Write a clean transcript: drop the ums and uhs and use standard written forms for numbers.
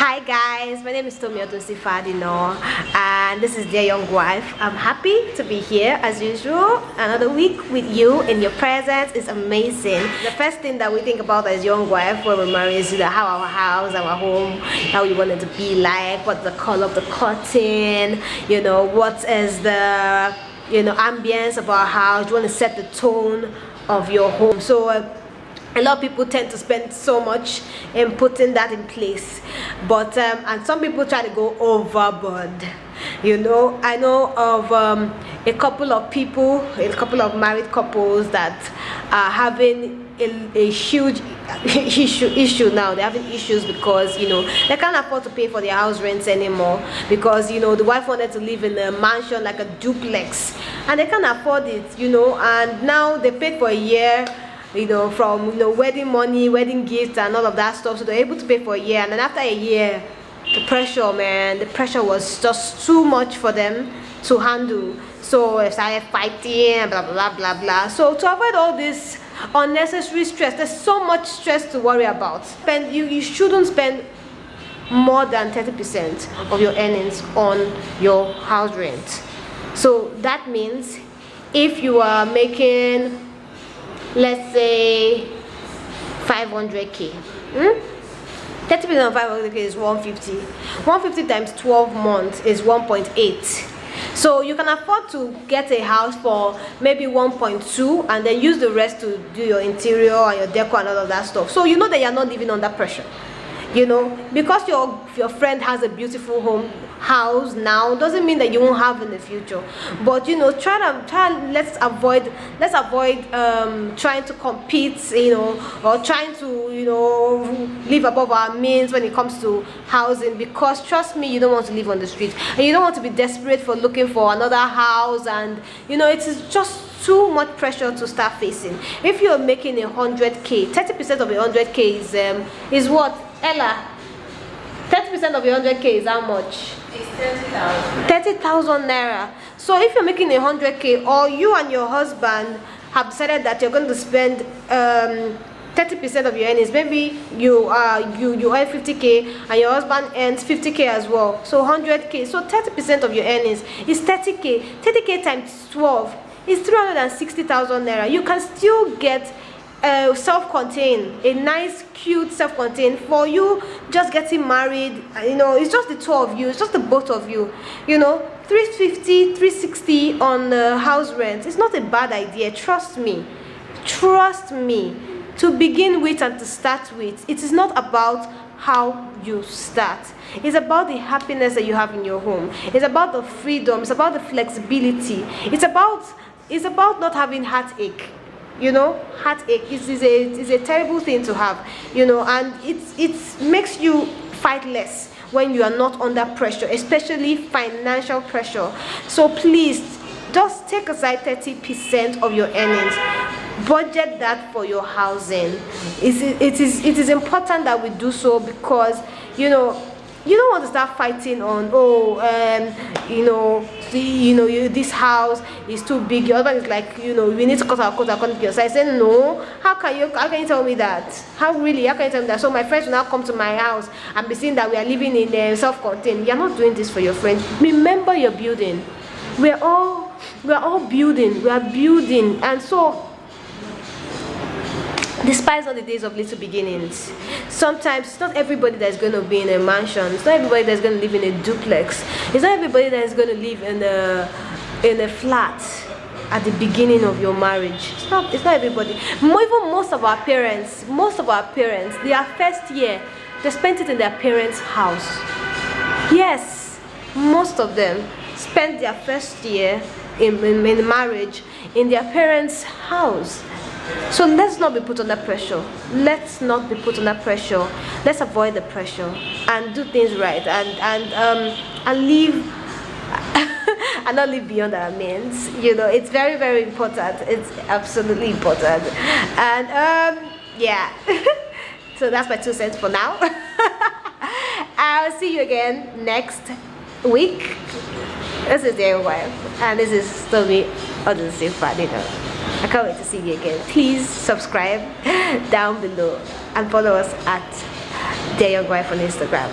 Hi guys, my name is Tomi Odosifadino and this is Dear Young Wife. I'm happy to be here as usual. Another week with you in your presence is amazing. The first thing that we think about as young wife when we marry is how our house, our home, how we want it to be like, what's the color of the curtain, what is the ambience of our house. You want to set the tone of your home. So a lot of people tend to spend so much in putting that in place, but and some people try to go overboard. I know of a couple of people, a couple of married couples that are having a huge issue now. They're having issues because they can't afford to pay for their house rents anymore, because the wife wanted to live in a mansion, like a duplex, and they can't afford it, and now they paid for a year, from wedding money, wedding gifts and all of that stuff, so they're able to pay for a year, and then after a year the pressure was just too much for them to handle. So they started fighting and blah blah blah blah. So to avoid all this unnecessary stress, there's so much stress to worry about. You shouldn't spend more than 30% of your earnings on your house rent. So that means if you are making, let's say, 500k, 30% of 500k is 150. 150 times 12 months is 1.8. So you can afford to get a house for maybe 1.2 and then use the rest to do your interior and your decor and all of that stuff. So that you're not living under pressure. Because your friend has a beautiful house now doesn't mean that you won't have in the future. But let's avoid trying to compete, or trying to live above our means when it comes to housing, because trust me, you don't want to live on the street, and you don't want to be desperate for looking for another house, and it is just too much pressure to start facing. If you're making 100k, 30% of 100k is what, Ella? 30% of your 100k is how much? It's 30,000. 30,000 naira. So if you're making 100k, or you and your husband have decided that you're going to spend 30% of your earnings, maybe you earn 50k and your husband earns 50k as well, so 100k. So 30% of your earnings is 30k. 30k times 12 is 360,000 naira. You can still get self-contained, a nice cute self-contained, for you just getting married. It's just the two of you, it's just the both of you. 350, 360 on house rent, it's not a bad idea. Trust me, to begin with and to start with. It is not about how you start, it's about the happiness that you have in your home. It's about the freedom, it's about the flexibility, it's about not having heartache. Heartache is a terrible thing to have, and it makes you fight less when you are not under pressure, especially financial pressure. So please, just take aside 30% of your earnings, budget that for your housing. It is important that we do so, because you don't want to start fighting on, this house is too big. Your husband is like, we need to cut our coat according to your size. I said, no, how can you tell me that? How can you tell me that? So my friends will now come to my house and be seeing that we are living in self-contained. You're not doing this for your friends. Remember, you're building. We are all building. We are building. And so, despise all the days of little beginnings. Sometimes it's not everybody that's going to be in a mansion. It's not everybody that's going to live in a duplex. It's not everybody that's going to live in a flat at the beginning of your marriage. It's not everybody. Even most of our parents, their first year, they spent it in their parents' house. Yes, most of them spent their first year in marriage in their parents' house. So let's not be put under pressure. Let's avoid the pressure and do things right, and live and not live beyond our means. It's very, very important. It's absolutely important. And yeah. So that's my 2 cents for now. I'll see you again next week. This is Dear Wife, and this is Tomi Odosifadino. I can't wait to see you again. Please subscribe down below and follow us at Dear Young Wife on Instagram.